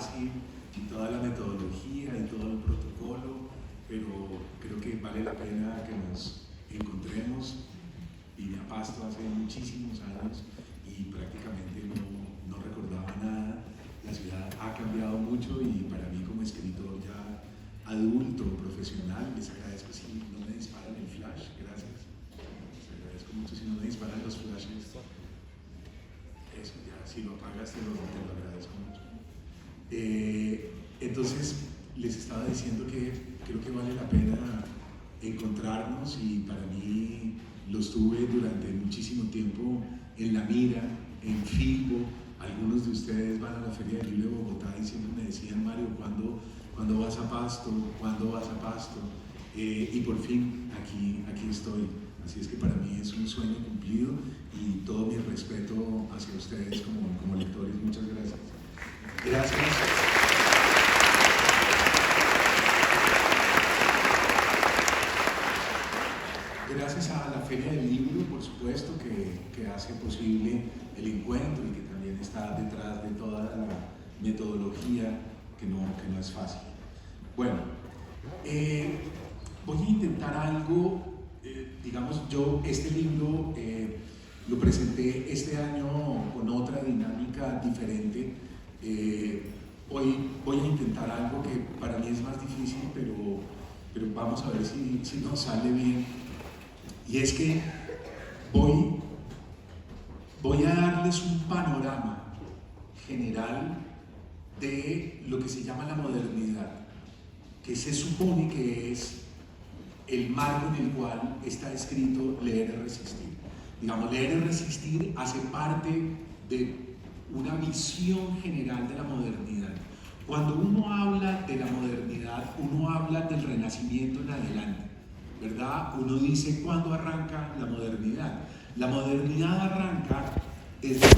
fácil y toda la metodología y todo el protocolo, pero creo que vale la pena que nos encontremos. Vine a Pasto hace muchísimos años y prácticamente no recordaba nada. La ciudad ha cambiado mucho y para mí como escritor ya adulto, profesional, les agradezco si no me disparan el flash, gracias. Les agradezco mucho si no me disparan los flashes. Eso ya, si lo apagas te lo agradezco mucho. Entonces les estaba diciendo que creo que vale la pena encontrarnos y para mí los tuve durante muchísimo tiempo en la mira, en Filbo. Algunos de ustedes van a la Feria del Libro de Bogotá y siempre me decían, Mario, ¿cuándo vas a Pasto? ¿Cuándo vas a Pasto? Y por fin aquí estoy. Así es que para mí es un sueño cumplido y todo mi respeto hacia ustedes como lectores. Muchas gracias. Gracias. Gracias a la Feria del Libro, por supuesto, que hace posible el encuentro y que también está detrás de toda la metodología que no es fácil. Bueno, voy a intentar algo, digamos, yo este libro lo presenté este año con otra dinámica diferente. Hoy voy a intentar algo que para mí es más difícil, pero vamos a ver si nos sale bien. Y es que voy a darles un panorama general de lo que se llama la modernidad, que se supone que es el marco en el cual está escrito Leer es Resistir. Digamos, Leer es Resistir hace parte de una visión general de la modernidad. Cuando uno habla de la modernidad, uno habla del Renacimiento en adelante, ¿verdad? Uno dice, ¿cuándo arranca la modernidad? La modernidad arranca desde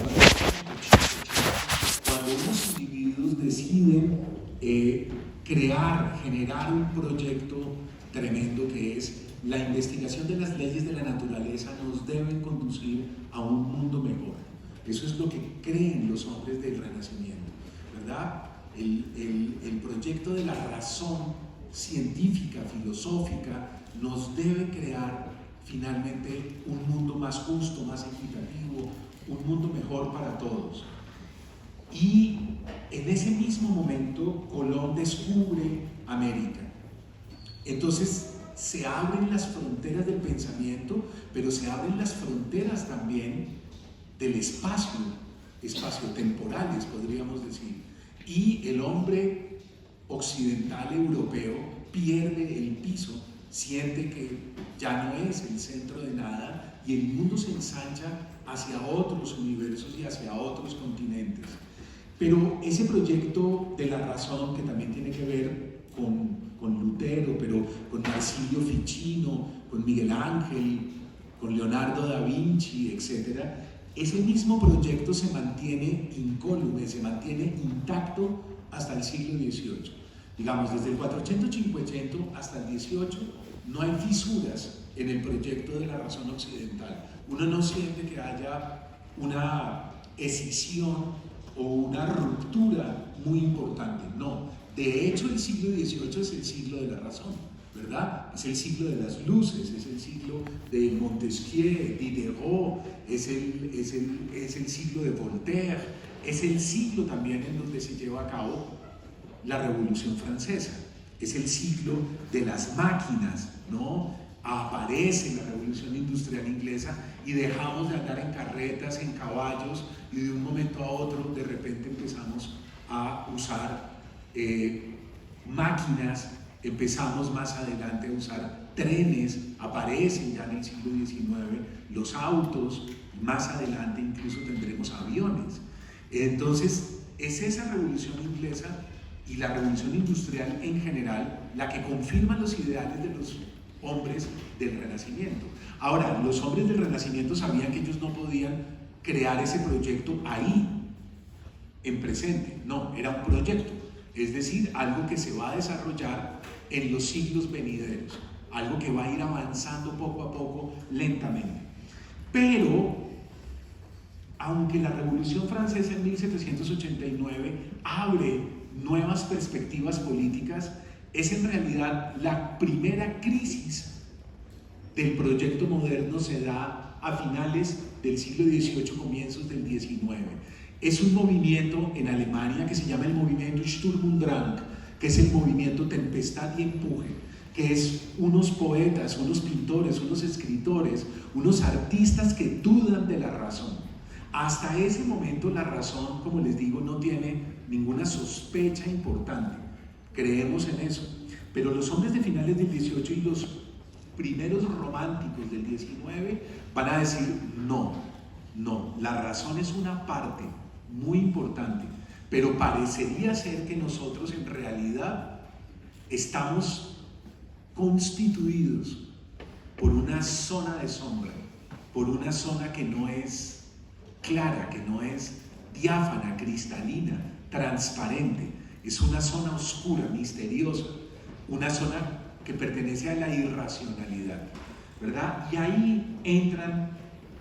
cuando unos individuos deciden generar un proyecto tremendo que es la investigación de las leyes de la naturaleza nos deben conducir a un mundo mejor. Eso es lo que creen los hombres del Renacimiento, ¿verdad? El proyecto de la razón científica, filosófica, nos debe crear finalmente un mundo más justo, más equitativo, un mundo mejor para todos. Y en ese mismo momento Colón descubre América. Entonces se abren las fronteras del pensamiento, pero se abren las fronteras también del espacio temporales, podríamos decir. Y el hombre occidental europeo pierde el piso, siente que ya no es el centro de nada y el mundo se ensancha hacia otros universos y hacia otros continentes. Pero ese proyecto de la razón, que también tiene que ver con Lutero, pero con Marsilio Ficino, con Miguel Ángel, con Leonardo da Vinci, etc., ese mismo proyecto se mantiene incólume, se mantiene intacto hasta el siglo XVIII. Digamos, desde el 400-500 hasta el 18 no hay fisuras en el proyecto de la razón occidental. Uno no siente que haya una escisión o una ruptura muy importante, no. De hecho, el siglo XVIII es el siglo de la razón, ¿verdad? Es el siglo de las luces, es el siglo de Montesquieu, Diderot, es el siglo de Voltaire, es el siglo también en donde se lleva a cabo la Revolución Francesa, es el siglo de las máquinas, ¿no? Aparece la Revolución Industrial Inglesa y dejamos de andar en carretas, en caballos, y de un momento a otro de repente empezamos a usar máquinas, empezamos más adelante a usar trenes, aparecen ya en el siglo XIX los autos, más adelante incluso tendremos aviones. Entonces es esa Revolución Inglesa y la Revolución Industrial en general la que confirma los ideales de los hombres del Renacimiento. Ahora, los hombres del Renacimiento sabían que ellos no podían crear ese proyecto ahí, en presente. No, era un proyecto, es decir, algo que se va a desarrollar en los siglos venideros, algo que va a ir avanzando poco a poco, lentamente. Pero, aunque la Revolución Francesa en 1789 abre nuevas perspectivas políticas, es en realidad la primera crisis del proyecto moderno. Se da a finales del siglo XVIII, comienzos del XIX. Es un movimiento en Alemania que se llama el movimiento Sturm und Drang, que es el movimiento Tempestad y Empuje, que es unos poetas, unos pintores, unos escritores, unos artistas que dudan de la razón. Hasta ese momento la razón, como les digo, no tiene ninguna sospecha importante. Creemos en eso. Pero los hombres de finales del XVIII y los primeros románticos del XIX van a decir no, la razón es una parte muy importante, pero parecería ser que nosotros en realidad estamos constituidos por una zona de sombra, por una zona que no es clara, que no es diáfana, cristalina, transparente. Es una zona oscura, misteriosa, una zona que pertenece a la irracionalidad, ¿verdad? Y ahí entran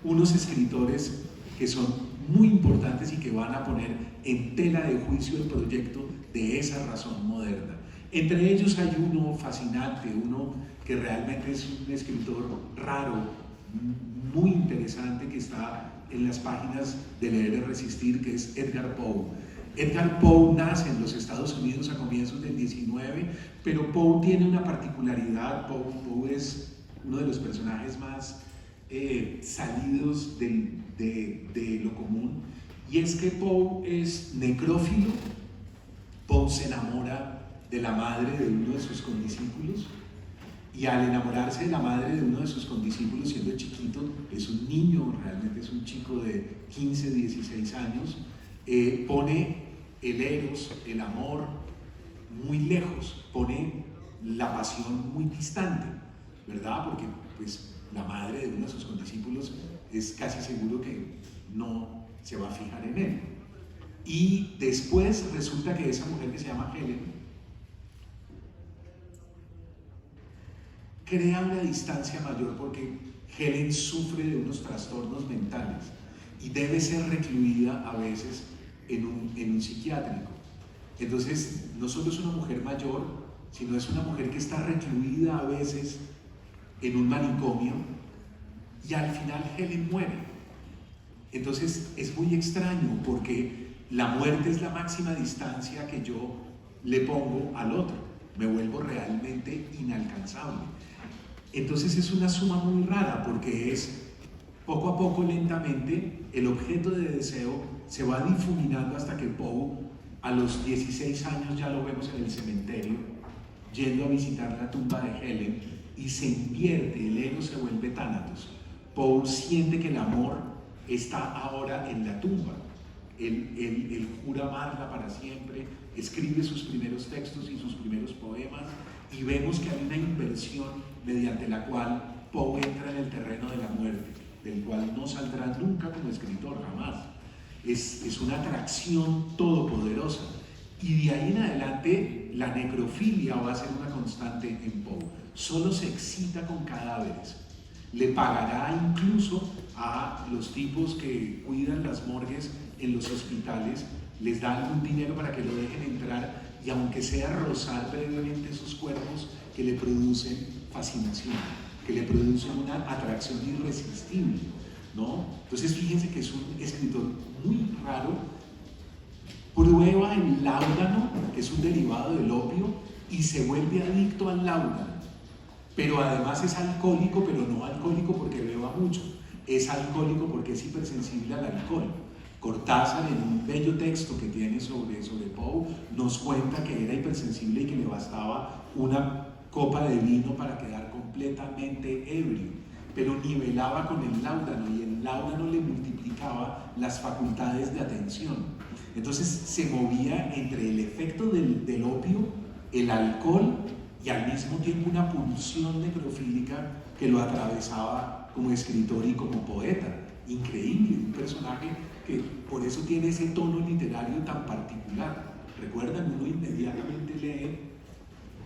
unos escritores que son muy importantes y que van a poner en tela de juicio el proyecto de esa razón moderna. Entre ellos hay uno fascinante, uno que realmente es un escritor raro, muy interesante, que está en las páginas de Leer y Resistir, que es Edgar Poe. Edgar Poe nace en los Estados Unidos a comienzos del XIX, pero Poe tiene una particularidad. Poe es uno de los personajes más salidos de lo común, y es que Poe es necrófilo. Poe se enamora de la madre de uno de sus condiscípulos, y al enamorarse de la madre de uno de sus condiscípulos, siendo chiquito, es un niño, realmente es un chico de 15, 16 años, pone el eros, el amor, muy lejos, pone la pasión muy distante, ¿verdad? Porque pues la madre de uno de sus condiscípulos es casi seguro que no se va a fijar en él. Y después resulta que esa mujer, que se llama Helen, crea una distancia mayor, porque Helen sufre de unos trastornos mentales y debe ser recluida a veces en un psiquiátrico. Entonces, no solo es una mujer mayor, sino es una mujer que está recluida a veces en un manicomio, y al final Helen muere. Entonces es muy extraño, porque la muerte es la máxima distancia que yo le pongo al otro. Me vuelvo realmente inalcanzable. Entonces es una suma muy rara, porque es poco a poco, lentamente, el objeto de deseo se va difuminando hasta que Poe, a los 16 años, ya lo vemos en el cementerio, yendo a visitar la tumba de Helen, y se invierte, el ego se vuelve Thanatos. Poe siente que el amor está ahora en la tumba. Él jura amarla para siempre, escribe sus primeros textos y sus primeros poemas, y vemos que hay una inversión mediante la cual Poe entra en el terreno de la muerte, del cual no saldrá nunca como escritor, jamás. Es una atracción todopoderosa, y de ahí en adelante la necrofilia va a ser una constante en Poe. Solo se excita con cadáveres. Le pagará incluso a los tipos que cuidan las morgues en los hospitales, les da algún dinero para que lo dejen entrar, y aunque sea rozar brevemente sus cuerpos, que le producen fascinación, que le producen una atracción irresistible, ¿no? Entonces fíjense que es un escritor muy raro. Prueba el láudano, que es un derivado del opio, y se vuelve adicto al láudano. Pero además es alcohólico, pero no alcohólico porque beba mucho, es alcohólico porque es hipersensible al alcohol. Cortázar, en un bello texto que tiene sobre Poe, nos cuenta que era hipersensible y que le bastaba una copa de vino para quedar completamente ebrio, pero nivelaba con el láudano, y el láudano le multiplicaba las facultades de atención. Entonces se movía entre el efecto del opio, el alcohol, y al mismo tiempo una pulsión necrofílica que lo atravesaba como escritor y como poeta. Increíble, un personaje que por eso tiene ese tono literario tan particular. Recuerdan, uno inmediatamente lee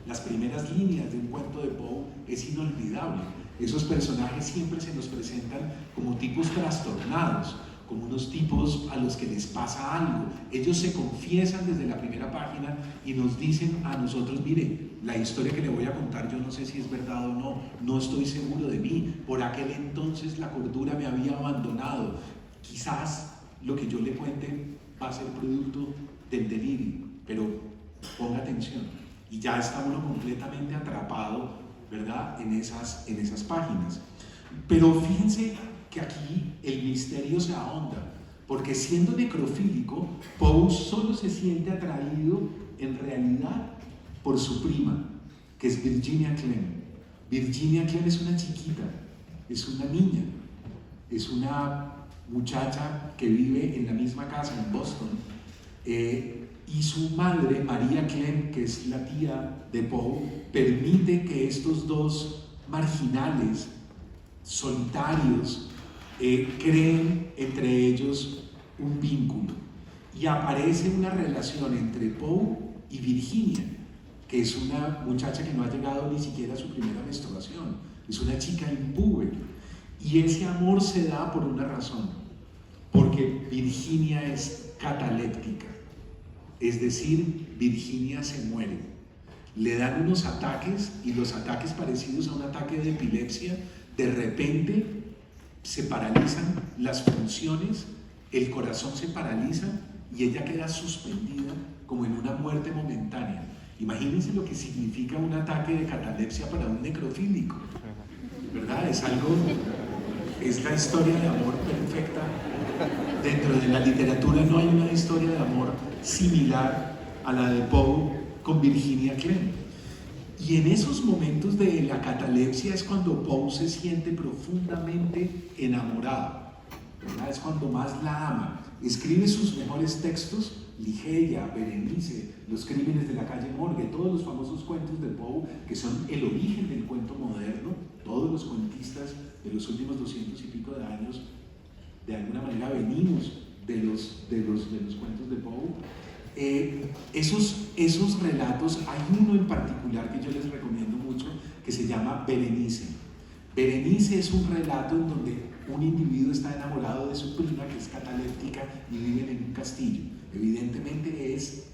las primeras líneas de un cuento de Poe, es inolvidable. Esos personajes siempre se nos presentan como tipos trastornados, como unos tipos a los que les pasa algo. Ellos se confiesan desde la primera página y nos dicen a nosotros, mire, la historia que le voy a contar yo no sé si es verdad o no, no estoy seguro de mí, por aquel entonces la cordura me había abandonado, quizás lo que yo le cuente va a ser producto del delirio, pero ponga atención. Y ya está uno completamente atrapado, ¿verdad?, en esas páginas. Pero fíjense que aquí el misterio se ahonda, porque siendo necrofílico, Poe solo se siente atraído en realidad por su prima, que es Virginia Clem. Virginia Clem es una chiquita, es una niña, es una muchacha que vive en la misma casa en Boston, y su madre, María Clem, que es la tía de Poe, permite que estos dos marginales, solitarios, creen entre ellos un vínculo, y aparece una relación entre Poe y Virginia, que es una muchacha que no ha llegado ni siquiera a su primera menstruación, es una chica impúber, y ese amor se da por una razón, porque Virginia es cataléptica, es decir, Virginia se muere, le dan unos ataques, y los ataques parecidos a un ataque de epilepsia, de repente se paralizan las funciones, el corazón se paraliza y ella queda suspendida como en una muerte momentánea. Imagínense lo que significa un ataque de catalepsia para un necrofílico, ¿verdad? Es la historia de amor perfecta. Dentro de la literatura no hay una historia de amor similar a la de Poe con Virginia Clem. Y en esos momentos de la catalepsia es cuando Poe se siente profundamente enamorado, ¿verdad? Es cuando más la ama. Escribe sus mejores textos, Ligeia, Berenice, Los crímenes de la calle Morgue, todos los famosos cuentos de Poe, que son el origen del cuento moderno. Todos los cuentistas de los últimos 200 y pico de años, de alguna manera venimos de los cuentos de Poe. Esos relatos, hay uno en particular que yo les recomiendo mucho, que se llama Berenice. Berenice es un relato en donde un individuo está enamorado de su prima, que es cataléptica, y viven en un castillo. Evidentemente es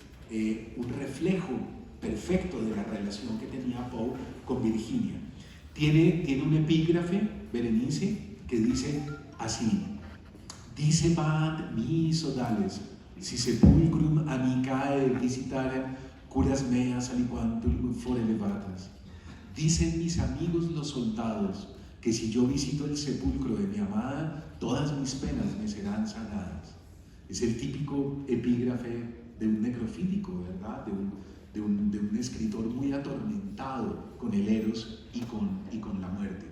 un reflejo perfecto de la relación que tenía Poe con Virginia. Tiene un epígrafe, Berenice, que dice así: dice van mis odales, si sepulcrum amicae visitare, curas meas aliquantum fore levatas. Dicen mis amigos los soldados que si yo visito el sepulcro de mi amada, todas mis penas me serán sanadas. Es el típico epígrafe de un necrofílico, ¿verdad? De un escritor muy atormentado con el eros y con la muerte.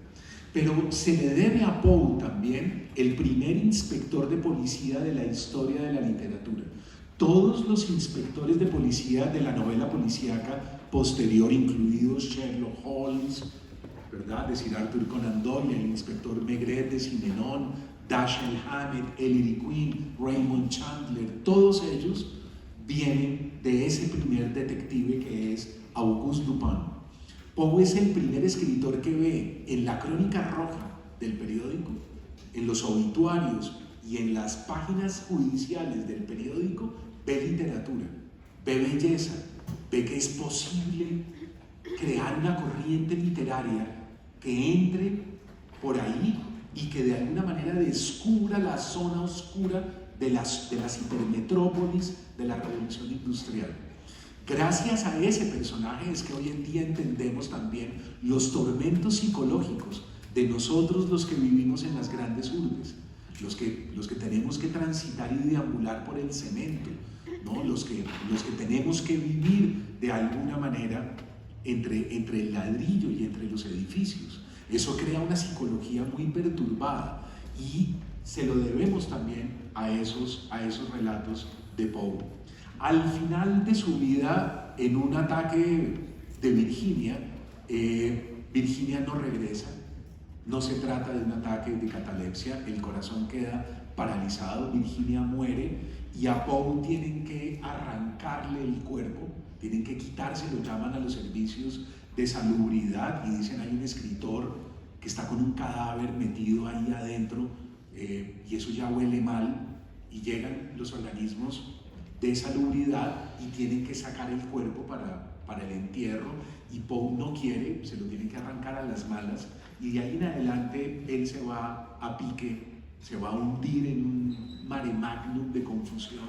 Pero se le debe a Poe también el primer inspector de policía de la historia de la literatura. Todos los inspectores de policía de la novela policíaca posterior, incluidos Sherlock Holmes, ¿verdad?, de Sir Arthur Conan Doyle, el inspector Maigret de Simenon, Dashiell Hammett, Ellery Queen, Raymond Chandler, todos ellos vienen de ese primer detective que es Auguste Dupin. Poe es el primer escritor que ve en la crónica roja del periódico, en los obituarios y en las páginas judiciales del periódico, ve literatura, ve belleza, ve que es posible crear una corriente literaria que entre por ahí y que de alguna manera descubra la zona oscura de las hipermetrópolis de la revolución industrial. Gracias a ese personaje es que hoy en día entendemos también los tormentos psicológicos de nosotros los que vivimos en las grandes urbes, los que tenemos que transitar y deambular por el cemento, ¿no? Los que tenemos que vivir de alguna manera entre el ladrillo y entre los edificios. Eso crea una psicología muy perturbada y se lo debemos también a esos relatos de Poe. Al final de su vida, en un ataque de Virginia, Virginia no regresa, no se trata de un ataque de catalepsia, el corazón queda paralizado, Virginia muere y a Poe tienen que arrancarle el cuerpo, tienen que quitárselo, llaman a los servicios de salubridad y dicen hay un escritor que está con un cadáver metido ahí adentro, y eso ya huele mal, y llegan los organismos de salubridad y tienen que sacar el cuerpo para el entierro, y Poe no quiere, se lo tiene que arrancar a las malas, y de ahí en adelante él se va a pique, se va a hundir en un mare magnum de confusión,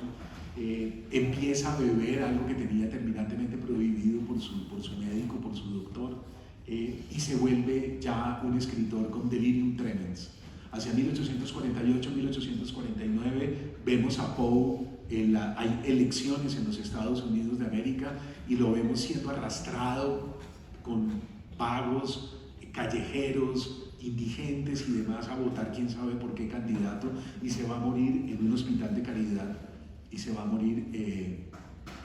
empieza a beber algo que tenía terminantemente prohibido por su médico, por su doctor, y se vuelve ya un escritor con delirium tremens. Hacia 1848-1849 vemos a Poe, hay elecciones en los Estados Unidos de América y lo vemos siendo arrastrado con vagos, callejeros, indigentes y demás a votar quién sabe por qué candidato, y se va a morir en un hospital de caridad, y se va a morir,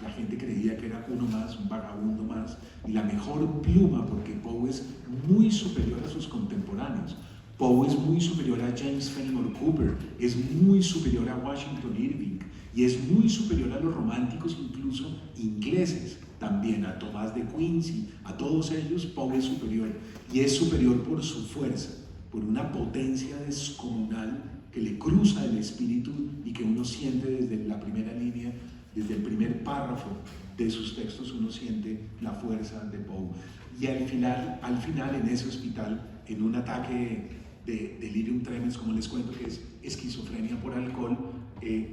la gente creía que era uno más, un vagabundo más, y la mejor pluma, porque Poe es muy superior a sus contemporáneos. Poe es muy superior a James Fenimore Cooper, es muy superior a Washington Irving, y es muy superior a los románticos, incluso ingleses, también a Tomás de Quincy, a todos ellos. Poe es superior, y es superior por su fuerza, por una potencia descomunal que le cruza el espíritu y que uno siente desde la primera línea, desde el primer párrafo de sus textos, uno siente la fuerza de Poe. Y al final en ese hospital, en un ataque de delirium tremens, como les cuento, que es esquizofrenia por alcohol,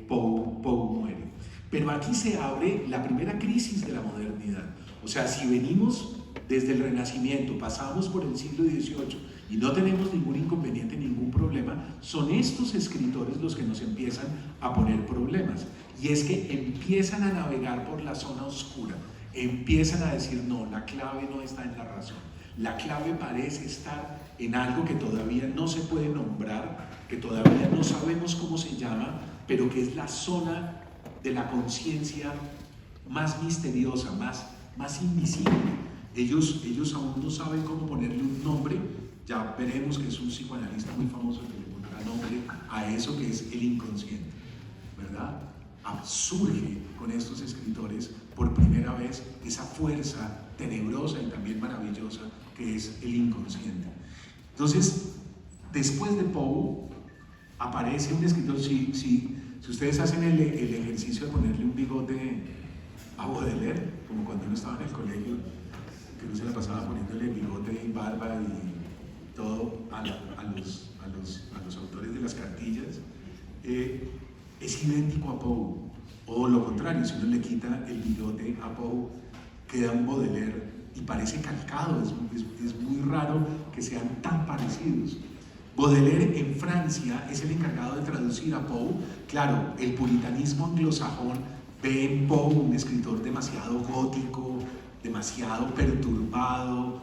Poe muere. Pero aquí se abre la primera crisis de la modernidad. O sea, si venimos desde el Renacimiento, pasamos por el siglo XVIII y no tenemos ningún inconveniente, ningún problema, son estos escritores los que nos empiezan a poner problemas. Y es que empiezan a navegar por la zona oscura, empiezan a decir, no, la clave no está en la razón. La clave parece estar en algo que todavía no se puede nombrar, que todavía no sabemos cómo se llama, pero que es la zona de la conciencia más misteriosa, más invisible. Ellos aún no saben cómo ponerle un nombre. Ya veremos que es un psicoanalista muy famoso que le pondrá nombre a eso que es el inconsciente, ¿verdad? Surge con estos escritores por primera vez esa fuerza tenebrosa y también maravillosa que es el inconsciente. Entonces, después de Poe, aparece un escritor. Si ustedes hacen el ejercicio de ponerle un bigote a Baudelaire, como cuando uno estaba en el colegio, que uno se la pasaba poniéndole bigote y barba y todo a los autores de las cartillas, es idéntico a Poe. O lo contrario, si uno le quita el bigote a Poe, queda un Baudelaire y parece calcado. Es muy raro que sean tan parecidos. Baudelaire en Francia es el encargado de traducir a Poe. Claro, el puritanismo anglosajón ve en Poe un escritor demasiado gótico, demasiado perturbado,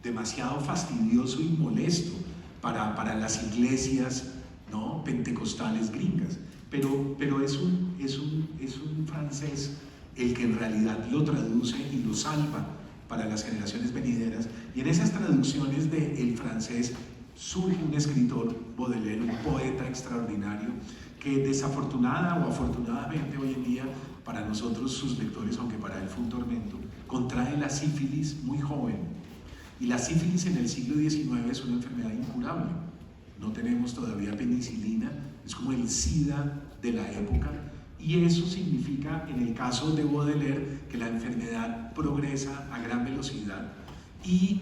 demasiado fastidioso y molesto para las iglesias, ¿no?, pentecostales gringas. Pero es un francés el que en realidad lo traduce y lo salva para las generaciones venideras. Y en esas traducciones del francés surge un escritor, Baudelaire, un poeta extraordinario, que desafortunada o afortunadamente hoy en día para nosotros, sus lectores, aunque para él fue un tormento, contrae la sífilis muy joven. Y la sífilis en el siglo XIX es una enfermedad incurable. No tenemos todavía penicilina, es como el SIDA de la época. Y eso significa, en el caso de Baudelaire, que la enfermedad progresa a gran velocidad y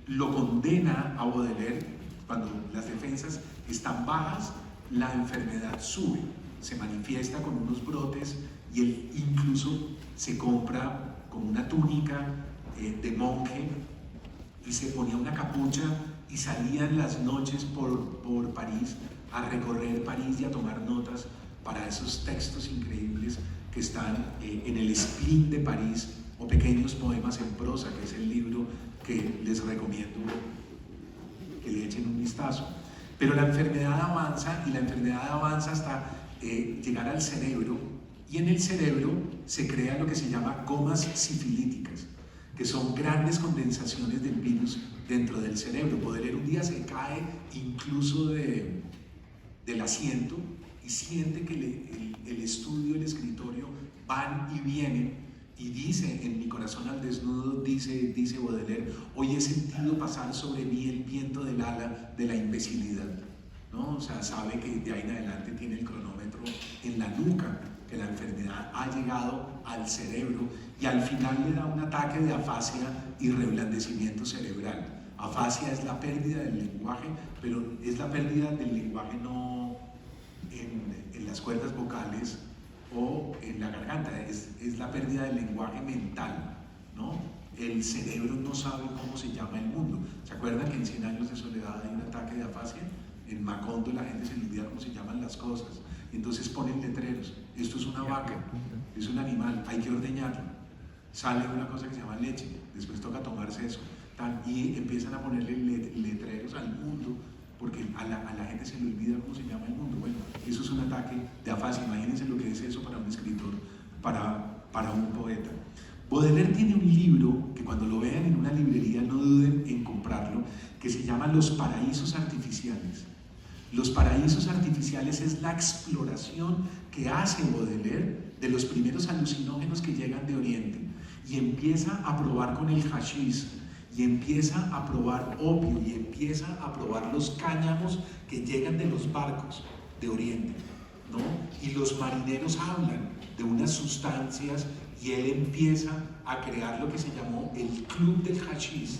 lo condena a Baudelaire. Cuando las defensas están bajas, la enfermedad sube, se manifiesta con unos brotes, y él incluso se compra como una túnica de monje y se ponía una capucha y salía en las noches por París, a recorrer París y a tomar notas para esos textos increíbles que están en el Spleen de París, o Pequeños Poemas en Prosa, que es el libro que les recomiendo que le echen un vistazo. Pero la enfermedad avanza, y la enfermedad avanza hasta llegar al cerebro, y en el cerebro se crean lo que se llama gomas sifilíticas, que son grandes condensaciones del virus dentro del cerebro. Baudelaire un día se cae incluso del asiento y siente que el estudio, el escritorio van y vienen, y dice: en mi corazón al desnudo, dice Baudelaire, hoy he sentido pasar sobre mí el viento del ala de la imbecilidad. ¿no? O sea, sabe que de ahí en adelante tiene el cronómetro en la nuca, que la enfermedad ha llegado al cerebro y al final le da un ataque de afasia y reblandecimiento cerebral. Afasia es la pérdida del lenguaje, pero es la pérdida del lenguaje no en las cuerdas vocales o en la garganta, es la pérdida del lenguaje mental, ¿no? El cerebro no sabe cómo se llama el mundo. ¿Se acuerdan que en 100 años de soledad hay un ataque de afasia? En Macondo la gente se le olvida cómo se llaman las cosas. Entonces ponen letreros. Esto es una vaca, es un animal, hay que ordeñarlo. Sale una cosa que se llama leche, después toca tomarse eso. Y empiezan a ponerle letreros al mundo, porque a la gente se le olvida cómo se llama el mundo. Bueno, eso es un ataque de afasia. Imagínense lo que es eso para un escritor, para un poeta. Baudelaire tiene un libro que cuando lo vean en una librería no duden en comprarlo, que se llama Los Paraísos Artificiales. Los Paraísos Artificiales es la exploración que hace Baudelaire de los primeros alucinógenos que llegan de Oriente y empieza a probar con el hashish, y empieza a probar opio, y empieza a probar los cáñamos que llegan de los barcos de Oriente, ¿no? Y los marineros hablan de unas sustancias y él empieza a crear lo que se llamó el Club del Hashish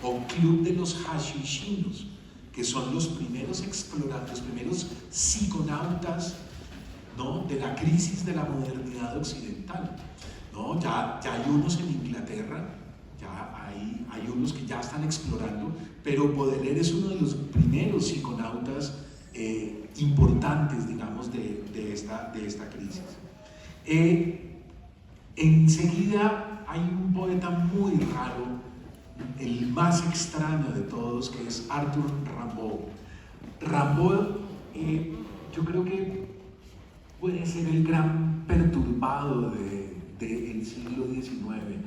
o Club de los Hashishinos, que son los primeros exploradores, los primeros psiconautas, ¿no?, de la crisis de la modernidad occidental, ¿no? Ya hay unos en Inglaterra, ya hay unos que ya están explorando, pero Baudelaire es uno de los primeros psiconautas importantes, digamos, de esta crisis. Enseguida hay un poeta muy raro, el más extraño de todos, que es Arthur Rimbaud. Rimbaud, yo creo que puede ser el gran perturbado del siglo XIX.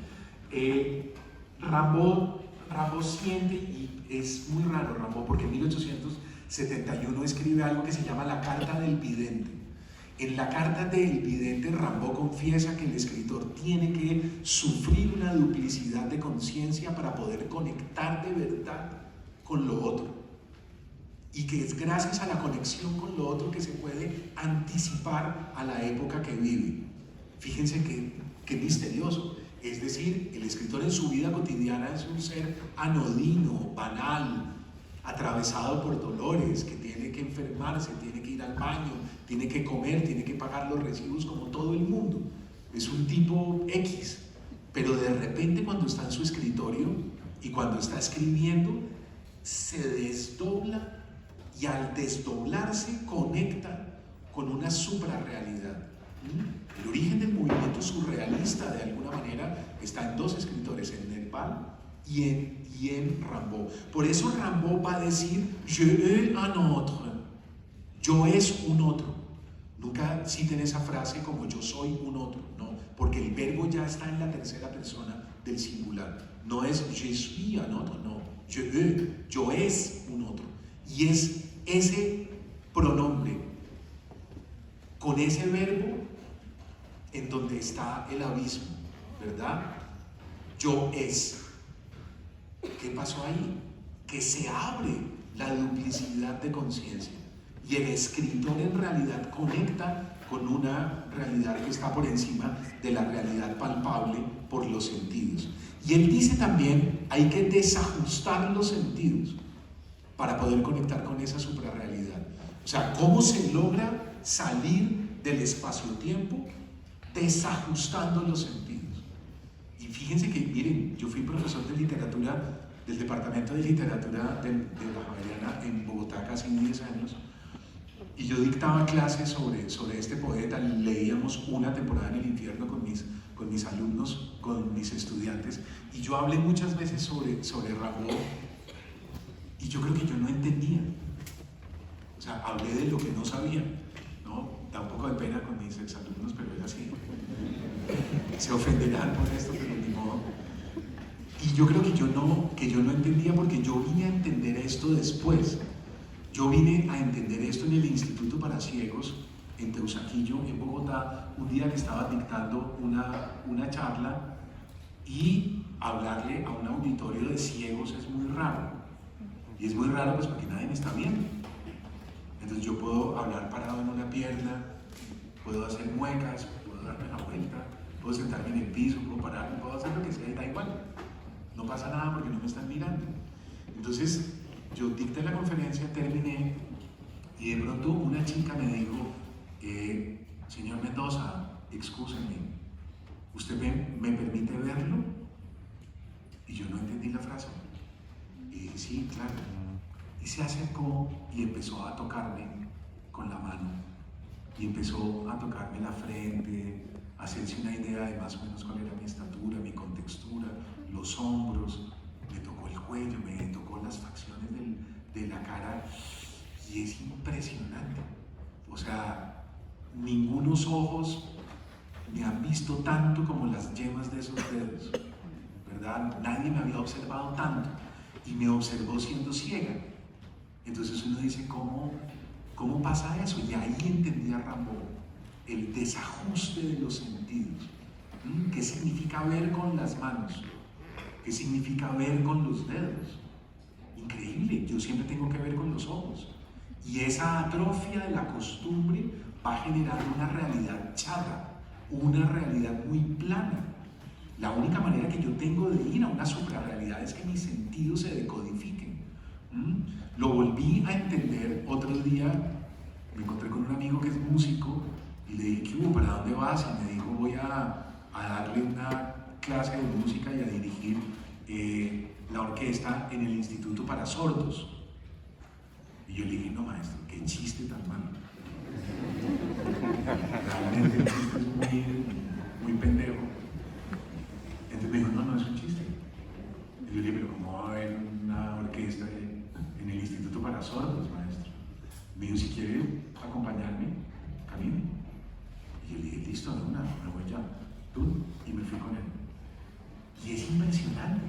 Rimbaud siente, y es muy raro Rimbaud, porque en 1871 escribe algo que se llama la Carta del Vidente. En la Carta del Vidente, Rimbaud confiesa que el escritor tiene que sufrir una duplicidad de conciencia para poder conectar de verdad con lo otro, y que es gracias a la conexión con lo otro que se puede anticipar a la época que vive. Fíjense qué misterioso. Es decir, el escritor en su vida cotidiana es un ser anodino, banal, atravesado por dolores, que tiene que enfermarse, tiene que ir al baño, tiene que comer, tiene que pagar los recibos como todo el mundo. Es un tipo X, pero de repente cuando está en su escritorio y cuando está escribiendo, se desdobla, y al desdoblarse conecta con una suprarrealidad. El origen del movimiento surrealista, de alguna manera, está en dos escritores, en Nerval y en Rimbaud. Por eso Rimbaud va a decir je suis un autre, yo es un otro. Nunca citen esa frase como yo soy un otro, no, porque el verbo ya está en la tercera persona del singular. No es je suis un autre, no, yo es un otro. Y es ese pronombre con ese verbo en donde está el abismo, ¿verdad? Yo es. ¿Qué pasó ahí? Que se abre la duplicidad de conciencia y el escritor en realidad conecta con una realidad que está por encima de la realidad palpable por los sentidos. Y él dice también, hay que desajustar los sentidos para poder conectar con esa suprarrealidad. O sea, ¿cómo se logra salir del espacio-tiempo? Desajustando los sentidos. Y fíjense que, miren, yo fui profesor de literatura del Departamento de Literatura de la Javeriana en Bogotá casi 10 años, y yo dictaba clases sobre este poeta. Leíamos Una temporada en el infierno con mis alumnos, con mis estudiantes, y yo hablé muchas veces sobre Rimbaud, y yo creo que yo no entendía. O sea, hablé de lo que no sabía, ¿no? Da un poco de pena con mis exalumnos, pero es así. Se ofenderán por esto, pero ni modo. Y yo creo que yo no entendía, porque yo vine a entender esto después. Yo vine a entender esto en el Instituto para Ciegos, en Teusaquillo, en Bogotá, un día que estaba dictando una charla, y hablarle a un auditorio de ciegos es muy raro. Y es muy raro pues porque nadie me está viendo. Entonces yo puedo hablar parado en una pierna, puedo hacer muecas, puedo darme la vuelta, puedo sentarme en el piso, puedo pararme, puedo hacer lo que sea y da igual. No pasa nada porque no me están mirando. Entonces yo dicté la conferencia, terminé y de pronto una chica me dijo, señor Mendoza, excúseme, ¿usted me permite verlo? Y yo no entendí la frase. Y dije, sí, claro. Y se acercó y empezó a tocarme con la mano. Y empezó a tocarme la frente, a hacerse una idea de más o menos cuál era mi estatura, mi contextura, los hombros. Me tocó el cuello, me tocó las facciones de la cara. Y es impresionante. O sea, ningunos ojos me han visto tanto como las yemas de esos dedos, ¿verdad? Nadie me había observado tanto y me observó siendo ciega. Entonces uno dice, ¿cómo pasa eso? Y ahí entendí a Rimbaud, el desajuste de los sentidos. ¿Qué significa ver con las manos? ¿Qué significa ver con los dedos? Increíble, yo siempre tengo que ver con los ojos. Y esa atrofia de la costumbre va generando una realidad chata, una realidad muy plana. La única manera que yo tengo de ir a una suprarrealidad es que mis sentidos se decodifiquen. Lo volví a entender otro día, me encontré con un amigo que es músico y le dije, ¿qué hubo? ¿Para dónde vas? Y me dijo, voy a darle una clase de música y a dirigir la orquesta en el Instituto para Sordos. Y yo le dije, no maestro, qué chiste tan malo. Realmente el chiste es muy pendejo. Entonces me dijo, no es un chiste. Y yo le dije, pero ¿cómo va a haber una orquesta en el Instituto para Sordos, maestro? Me dijo, si quiere acompañarme, camine. Y yo le dije, listo, me voy ya. Y me fui con él. Y es impresionante.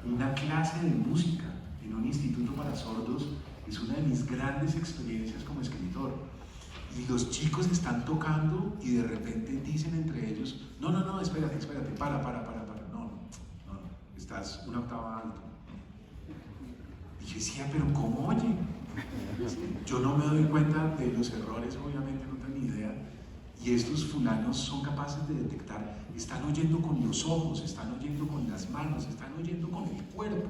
Una clase de música en un instituto para sordos es una de mis grandes experiencias como escritor. Y los chicos están tocando y de repente dicen entre ellos, no, espérate, para. No, estás una octava alto. Y yo decía, pero ¿cómo oye? Yo no me doy cuenta de los errores, obviamente no tengo ni idea. Y estos fulanos son capaces de detectar, están oyendo con los ojos, están oyendo con las manos, están oyendo con el cuerpo,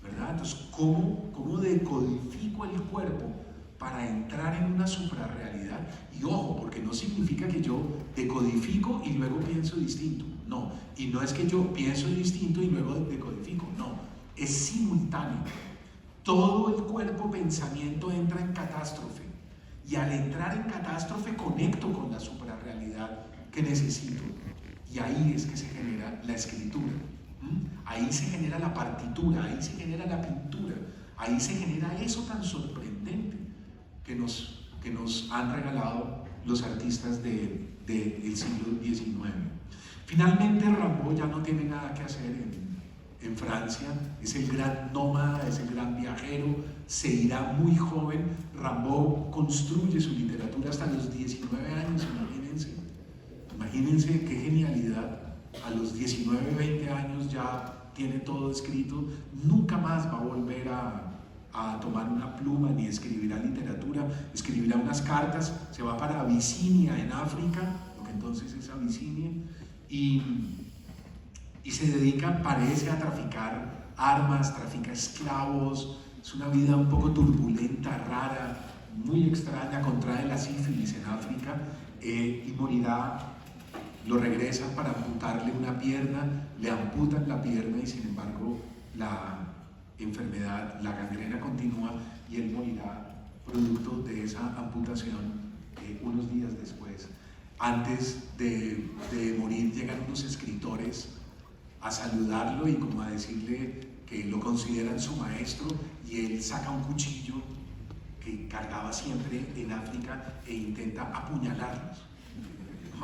¿verdad? Entonces, ¿cómo decodifico el cuerpo para entrar en una suprarrealidad? Y ojo, porque no significa que yo decodifico y luego pienso distinto, no. Y no es que yo pienso distinto y luego decodifico, no. Es simultáneo. Todo el cuerpo pensamiento entra en catástrofe. Y al entrar en catástrofe conecto con la suprarrealidad que necesito. Y ahí es que se genera la escritura. Ahí se genera la partitura, ahí se genera la pintura, ahí se genera eso tan sorprendente que nos han regalado los artistas del siglo XIX. Finalmente Rimbaud ya no tiene nada que hacer en Francia, es el gran nómada, es el gran viajero, se irá muy joven. Rimbaud construye su literatura hasta los 19 años, imagínense qué genialidad. A los 19, 20 años ya tiene todo escrito, nunca más va a volver a tomar una pluma ni escribirá literatura, escribirá unas cartas, se va para Abisinia en África, lo que entonces es Abisinia, y se dedica, parece, a traficar armas, trafica esclavos. Es una vida un poco turbulenta, rara, muy extraña. Contrae la sífilis en África y morirá. Lo regresan para amputarle una pierna, le amputan la pierna y sin embargo la enfermedad, la gangrena continúa y él morirá producto de esa amputación unos días después. Antes de morir llegan unos escritores a saludarlo y como a decirle que lo consideran su maestro, y él saca un cuchillo que cargaba siempre en África e intenta apuñalarlos.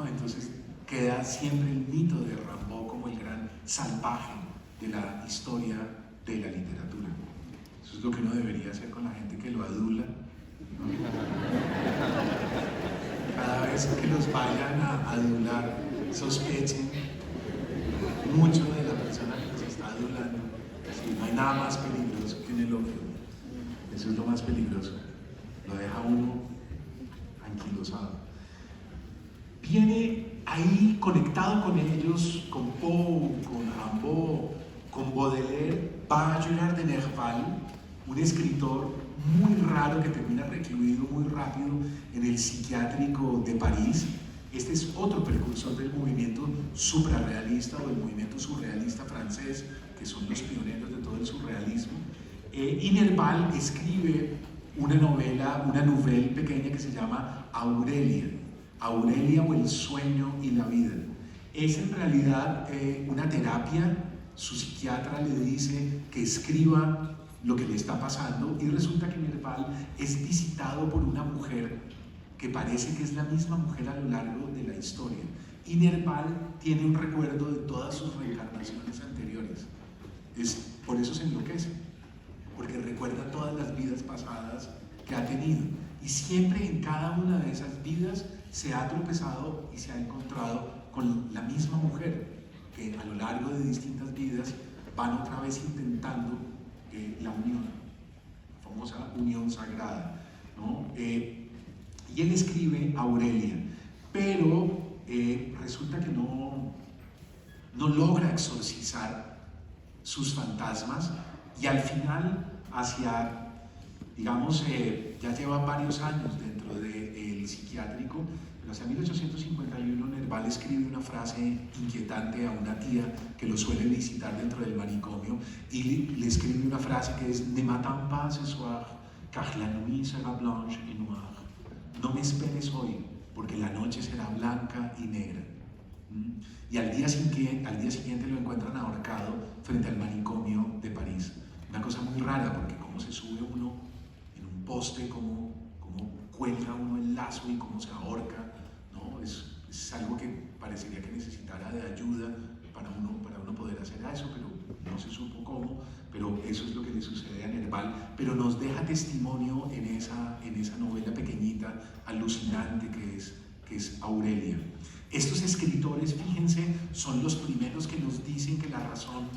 Entonces queda siempre el mito de Rimbaud como el gran salvaje de la historia de la literatura. Eso es lo que uno debería hacer con la gente que lo adula, ¿no? Cada vez que los vayan a adular, sospechen mucho de la persona que los está adulando. Sí, no hay nada más peligroso que un elogio. Eso es lo más peligroso. lo deja uno anquilosado. Viene ahí conectado con ellos, con Poe, con Rimbaud, con Baudelaire, va Gerard de Nerval, un escritor muy raro que termina recluido muy rápido en el psiquiátrico de París. Este es otro precursor del movimiento suprarrealista o del movimiento surrealista francés, que son los pioneros de todo el surrealismo. Y Nerval escribe una novela, una novela pequeña que se llama Aurelia o el sueño y la vida. Es en realidad una terapia. Su psiquiatra le dice que escriba lo que le está pasando y resulta que Nerval es visitado por una mujer que parece que es la misma mujer a lo largo de la historia. Y Nerval tiene un recuerdo de todas sus reencarnaciones anteriores. Por eso se enloquece, porque recuerda todas las vidas pasadas que ha tenido. Y siempre en cada una de esas vidas se ha tropezado y se ha encontrado con la misma mujer, que a lo largo de distintas vidas van otra vez intentando la unión, la famosa unión sagrada, ¿no? Y él escribe Aurelia, pero resulta que no logra exorcizar sus fantasmas y al final, digamos, ya lleva varios años dentro del psiquiátrico, pero hacia 1851 Nerval escribe una frase inquietante a una tía que lo suele visitar dentro del manicomio y le escribe una frase que es "Ne m'attends pas ce soir, car la nuit sera blanche et noire". No me esperes hoy, porque la noche será blanca y negra. Y al día siguiente lo encuentran ahorcado frente al manicomio de París. Una cosa muy rara, porque cómo se sube uno en un poste, cómo cuelga uno el lazo y cómo se ahorca, ¿no? Es algo que parecería que necesitara de ayuda para uno poder hacer eso, pero no se supo cómo, pero eso es lo que le sucede a Nerval, pero nos deja testimonio en esa novela pequeñita, alucinante que es Aurelia. Estos escritores, fíjense, son los primeros que nos dicen que la razón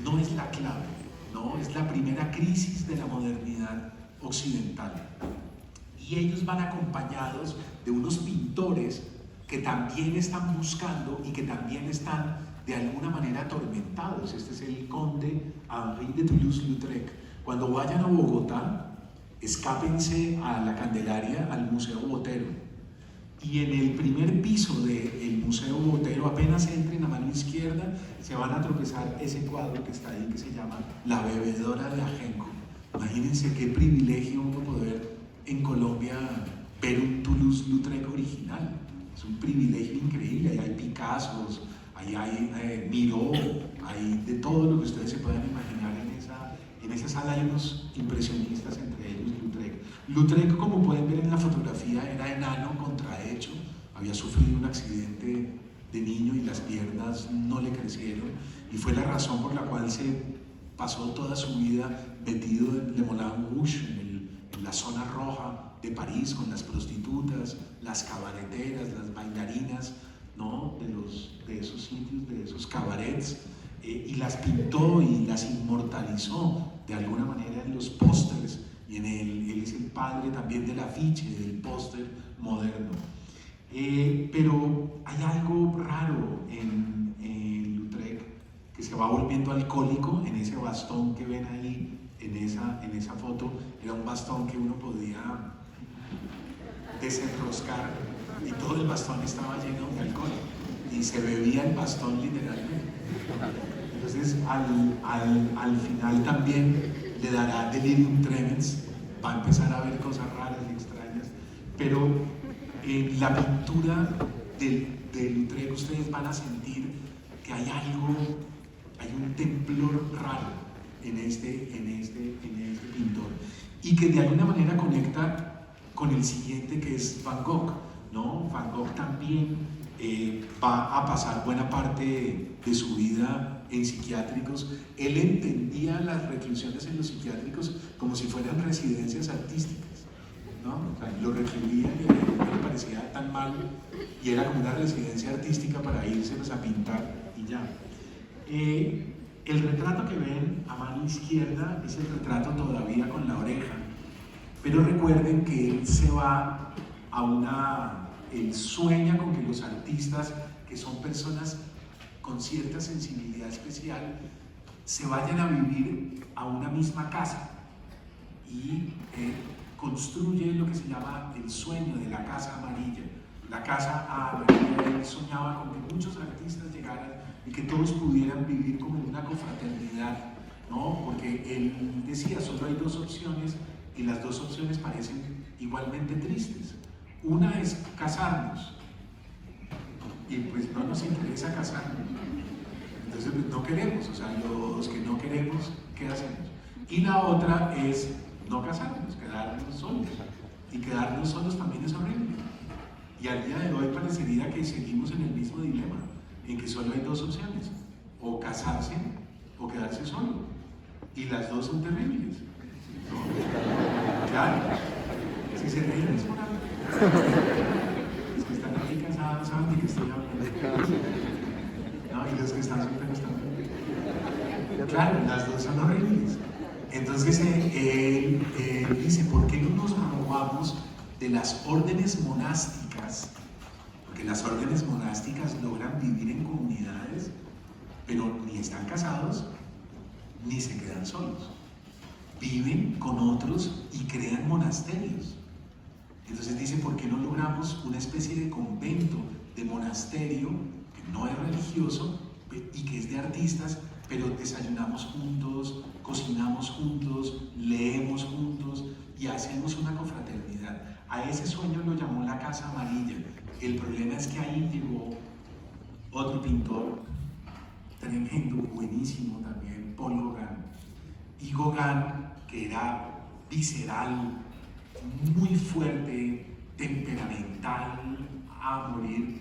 no es la clave, ¿no? Es la primera crisis de la modernidad occidental. Y ellos van acompañados de unos pintores que también están buscando y que también están de alguna manera atormentados. Este es el conde Henri de Toulouse-Lautrec. Cuando vayan a Bogotá, escápense a la Candelaria, al Museo Botero. Y en el primer piso del Museo Botero, apenas entren a mano izquierda, se van a tropezar ese cuadro que está ahí, que se llama La bebedora de Ajenco. Imagínense qué privilegio uno poder en Colombia ver un Toulouse-Lautrec original. Es un privilegio increíble. Ahí hay Picassos, ahí hay Miró, hay de todo lo que ustedes se puedan imaginar en esa sala. Hay unos impresionistas, entre ellos Lautrec. Lautrec, como pueden ver en la fotografía, era enano, contrahecho, había sufrido un accidente de niño y las piernas no le crecieron, y fue la razón por la cual se pasó toda su vida metido en Le Moulin Rouge, en la zona roja de París, con las prostitutas, las cabareteras, las bailarinas, ¿no? de esos sitios, de esos cabarets, y las pintó y las inmortalizó de alguna manera en los pósters, y él es el padre también del afiche, del póster moderno. Pero hay algo raro en Lautrec, que se va volviendo alcohólico. En ese bastón que ven ahí, en esa foto, era un bastón que uno podía desenroscar y todo el bastón estaba lleno de alcohol y se bebía el bastón literalmente. Entonces al final también le dará delirium tremens, va a empezar a ver cosas raras y extrañas, pero en la pintura de Lautrec ustedes van a sentir que hay un temblor raro en este pintor, y que de alguna manera conecta con el siguiente, que es Van Gogh, ¿no? Van Gogh también va a pasar buena parte de su vida en psiquiátricos. Él entendía las reclusiones en los psiquiátricos como si fueran residencias artísticas, ¿no? O sea, lo recluían y a él no le parecía tan mal, y era como una residencia artística para irse a pintar y ya. El retrato que ven a mano izquierda es el retrato todavía con la oreja, Pero recuerden que él se va él sueña con que los artistas, que son personas con cierta sensibilidad especial, se vayan a vivir a una misma casa y construye lo que se llama el sueño de la casa amarilla. La casa amarilla, él soñaba con que muchos artistas llegaran y que todos pudieran vivir como en una confraternidad, ¿no? Porque él decía, solo hay dos opciones y las dos opciones parecen igualmente tristes. Una es casarnos y pues no nos interesa casarnos, entonces pues, no queremos, o sea, los que no queremos, ¿qué hacemos? Y la otra es no casarnos, quedarnos solos, y quedarnos solos también es horrible. Y al día de hoy parecería que seguimos en el mismo dilema, en que solo hay dos opciones, o casarse o quedarse solo, y las dos son terribles, ¿no? Claro, si se ríen es por algo. Los que están aquí casados saben de qué estoy hablando, ¿no? Y los que están solteros también. Claro, las dos son horribles. Entonces él dice, ¿por qué no nos robamos de las órdenes monásticas? Porque las órdenes monásticas logran vivir en comunidades, pero ni están casados, ni se quedan solos. Viven con otros y crean monasterios. Entonces dice, ¿por qué no logramos una especie de convento, de monasterio, que no es religioso y que es de artistas, pero desayunamos juntos, cocinamos juntos, leemos juntos y hacemos una confraternidad? A ese sueño lo llamó la Casa Amarilla. El problema es que ahí llegó otro pintor tremendo, buenísimo también, Paul Gauguin. Y Gauguin, que era visceral, muy fuerte, temperamental, a morir,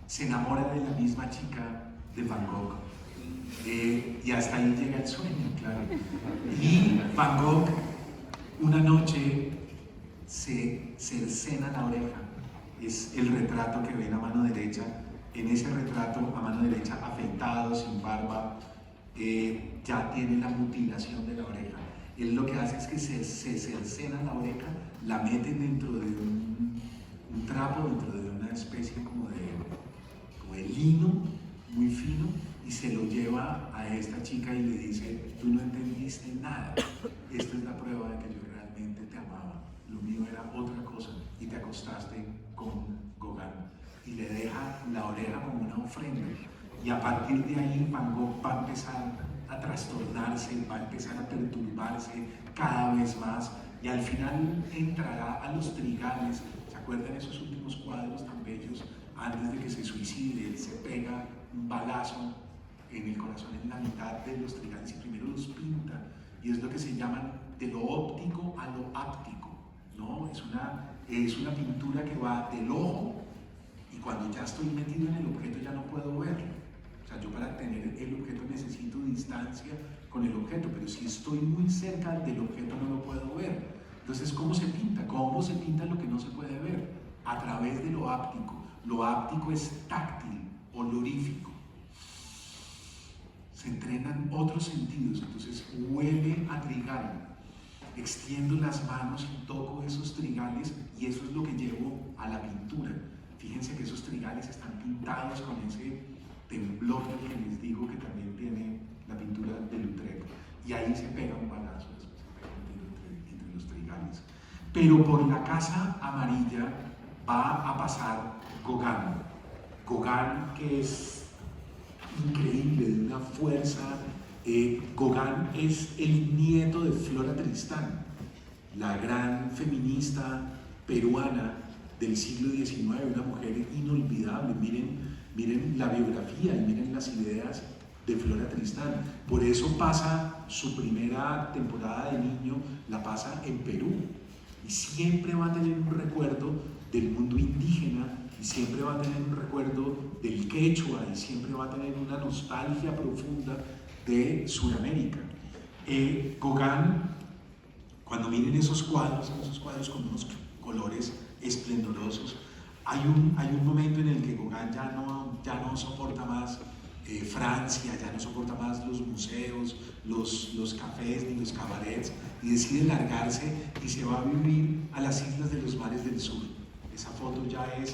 se enamora de la misma chica de Van Gogh. Y hasta ahí llega el sueño, claro. Y Van Gogh, una noche, se cercena la oreja. Es el retrato que ven a mano derecha. En ese retrato, a mano derecha, afeitado, sin barba, ya tiene la mutilación de la oreja. Él lo que hace es que se cercena la oreja, la mete dentro de un trapo, dentro de una especie como de lino muy fino, y se lo lleva a esta chica y le dice, tú no entendiste nada, esta es la prueba de que yo realmente te amaba, lo mío era otra cosa, y te acostaste con Gauguin. Y le deja la oreja como una ofrenda, y a partir de ahí Van Gogh va a empezar a trastornarse, va a empezar a perturbarse cada vez más, y al final entrará a los trigales. ¿Se acuerdan esos últimos cuadros tan bellos? Antes de que se suicide, él se pega un balazo en el corazón, en la mitad de los trigales, y primero los pinta, y es lo que se llaman de lo óptico a lo áptico, ¿no? Es una pintura que va del ojo, y cuando ya estoy metido en el objeto ya no puedo verlo. O sea, yo para tener el objeto necesito distancia con el objeto, pero si estoy muy cerca del objeto no lo puedo ver. Entonces, ¿cómo se pinta? ¿Cómo se pinta lo que no se puede ver? A través de lo áptico. Lo áptico es táctil, olorífico. Se entrenan otros sentidos, entonces huele a trigal. Extiendo las manos y toco esos trigales, y eso es lo que llevo a la pintura. Fíjense que esos trigales están pintados con ese temblor que les digo que también tiene la pintura de Lautrec, y ahí se pega un balazo, eso se pega un tiro entre los trigales. Pero por la Casa Amarilla va a pasar Gauguin. Gauguin, que es increíble, de una fuerza. Gauguin es el nieto de Flora Tristán, la gran feminista peruana del siglo XIX, una mujer inolvidable. Miren la biografía y miren las ideas de Flora Tristán. Por eso pasa su primera temporada de niño, la pasa en Perú, y siempre va a tener un recuerdo del mundo indígena, y siempre va a tener un recuerdo del quechua, y siempre va a tener una nostalgia profunda de Sudamérica. Gauguin, cuando miren esos cuadros con unos colores esplendorosos, hay un momento en el que Gauguin ya no soporta más Francia ya no soporta más los museos, los cafés ni los cabarets, y decide largarse y se va a vivir a las islas de los mares del sur. Esa foto ya es